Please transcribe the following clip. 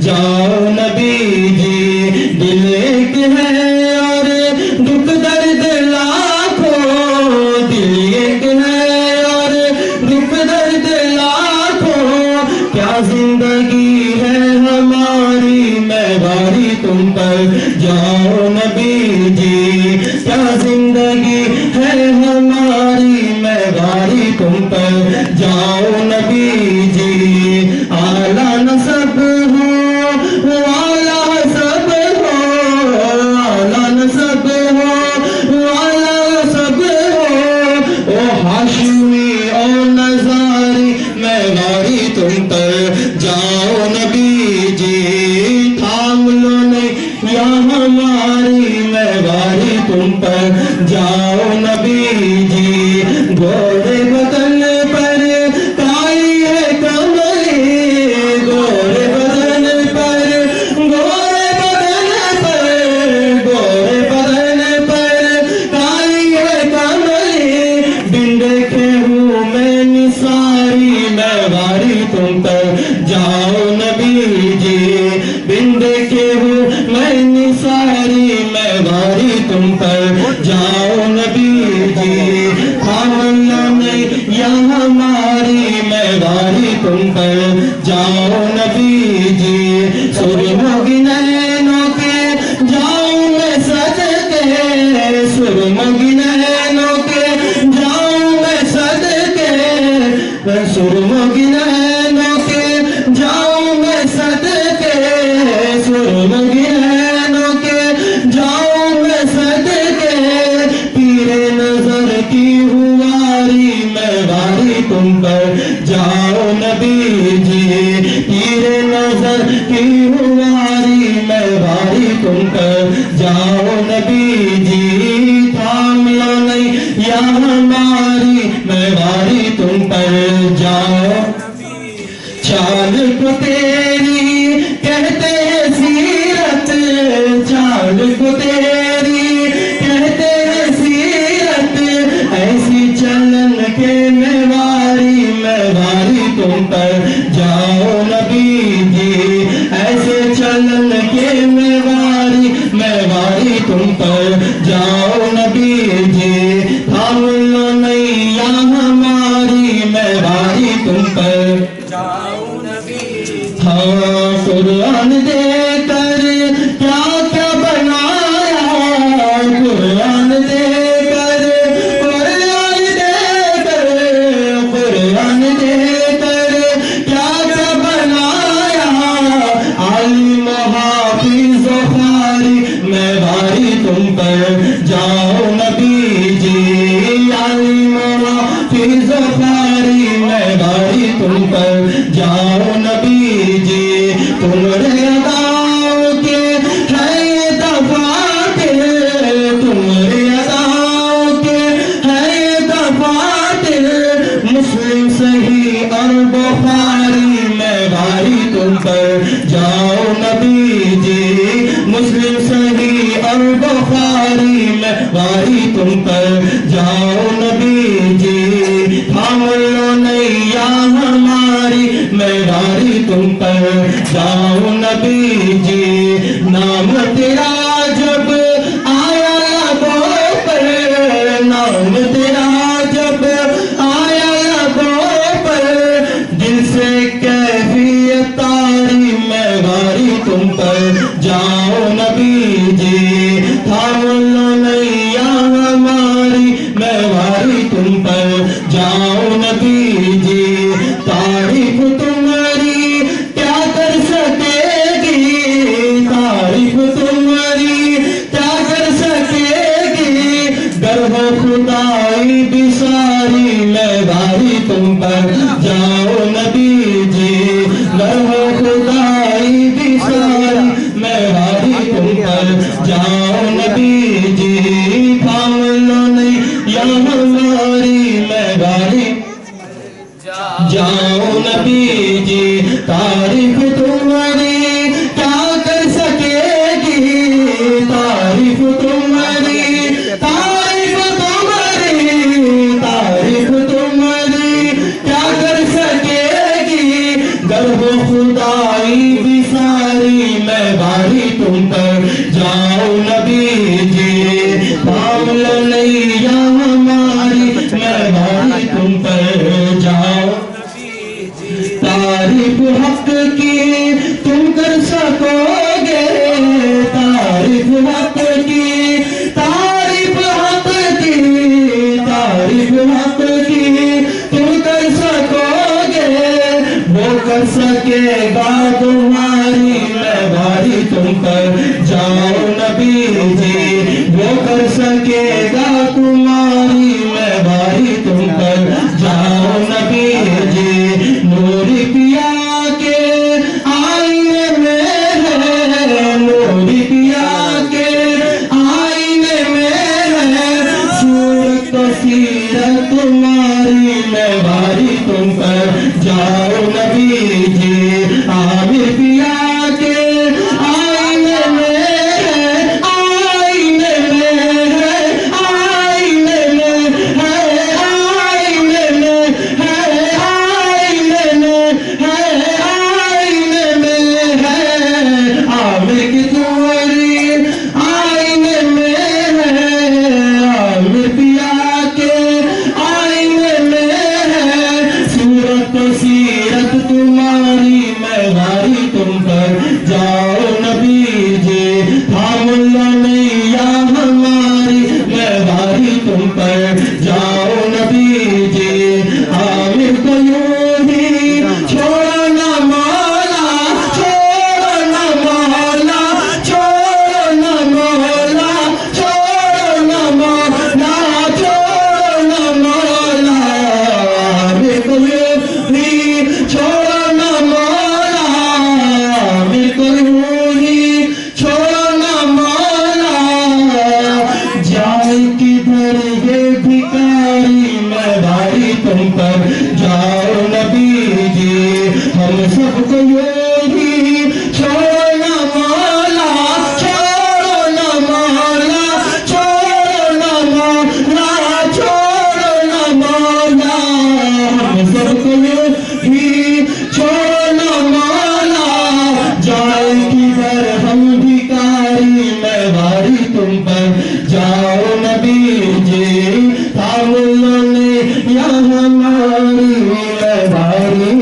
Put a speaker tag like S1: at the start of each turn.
S1: جاؤ نبی جی، دل ایک ہے اور دکھ درد لاکھوں، دل ایک ہے اور دکھ درد لاکھوں، کیا زندگی ہے ہماری محواری تم پر، جاؤ نبی جی، کیا زندگی ہے ہماری محواری تم پر، جاؤ نبی جی، اعلیٰ نسب ہو والا سب ہو، اعلیٰ نسب ہو والا سب ہو، او ہاشمی او نزاری محواری تم پر، جاؤ نبی جی، تھام لو نہیں یا ہماری محواری تم پر، جاؤ نبی جی، گورے بدن پر کائی ہے کملی، گورے بدن پر، گورے بدن پر، گورے بدن پر کائی ہے کملی، بن دیکھے ہوں میں نثاری محواری تم پر، جاؤ نبی جی، بن دیکھے ہوں میں نثاری محواری تم پر، جاؤ نبی جی، خاملہ نہیں یا ہماری محواری تم پر، جاؤ نبی جی، سرمگی نینوں کے جاؤں میں صدقے، سرمگی نینوں کے جاؤں میں صدقے، سرمگی نینوں کے جاؤں میں صدقے، سرمگی نینوں کے جاؤں میں صدقے، تیرے نظر کی ہواری محواری تم پر، جاؤ نبی جی، تیرے نظر کی ہواری محواری تم پر، جاؤ نبی جی، تھام لو نہیں یا ہماری محواری تم پر، جاؤ چال کو تیری کہتے ہیں سیرت، چال کو تیری کہتے ہیں سیرت، ایسی چلن کے محواری محواری تم پر، جاؤ نبی جی، ایسے چلن کے محواری محواری تم پر، جاؤ نبی جی، تھام لو نہیں یا ہماری محواری تم پر، ہاں قرآن دے کر کیا کیا بنایا، قرآن دے کر، قرآن دے کر، قرآن دے کر کیا کیا بنایا، عالم و حافظ و قاری محواری تم پر، جاؤ نبی جی، عالم و حافظ و قاری محواری تم پر، جاؤ نبی جی، تمہارے اداؤں کے ہے دفاتر، تمہارے اداؤں کے ہے دفاتر، مسلم صحیح اور بخاری محواری تم پر، جاؤ نبی جی، مسلم صحیح اور بخاری محواری تم پر، جاؤ نبی جی، تھام لو نہیں یا ہماری محواری تم پر، جاؤ نبی جی، نام تیرا جب آیا لبوں پر، نام تیرا جب آیا لبوں پر، دل سے کیفیت تاری محواری تم پر، جاؤ نبی جی، تھام لو نہیں یا ہماری محواری تم پر، جاؤ نبی جی، تعریف تمہاری کیا کر سکے گی، تعریف تمہاری کیا کر سکے گی، گر ہو خدائی بساری محواری تم پر، جاؤ نبی جی، گر ہو خدائی بساری محواری جاؤ نبی جی تھام لو نیا ہماری میں بھاری تم پر جاؤ تعریف حق کی تم کر سکو گے تعریف حق کی تعریف حق کی تعریف حق کی تم کر سکو گے وہ کر سکے گا تمہاری میں بھاری تم پر جاؤ نبی جی وہ کر سکے گا تمہاری میں بھاری تم پر جاؤ نبی جی نور پیا کے آئینے میں ہے نور پیا کے آئینے میں ہے صورت و سیرت تمہاری میں بھاری تم پر جاؤ نبی جی عامر پیا کے آئینے میں ہے آئینے میں ہے آئینے میں ہے آئینے میں ہے آئینے میں ہے آئینے میں ہے عامر کی دوری آئینے میں ہے عامر پیا کے آئینے میں ہے صورت و سیرت تمہاری میں بھاری تم پر جاؤ نبی جی تھام لو نیا ہماری میں بھاری تم پر جاؤ نبی جی عامر کو یوں ہی چھوڑنا مولا چھوڑنا مولا چھوڑنا مولا چھوڑنا مولا چھوڑنا مولا عامر کو یوں ہی چھوڑنا مولا عامر کو یوں ہی چھوڑنا مولا جائے کدھر یہ بھکاری میں بھاری تم پر جاؤ نبی جی ہم سب کو یوں ہی چھوڑنا مولا چھوڑنا مولا چھوڑنا مولا چھوڑنا مولا ہم سب کو یوں ہی چھوڑنا مولا جائے کدھر ہم بھکاری میں بھاری تم پر جاؤ نبی جی تھام لو نیا ہماری میں بھاری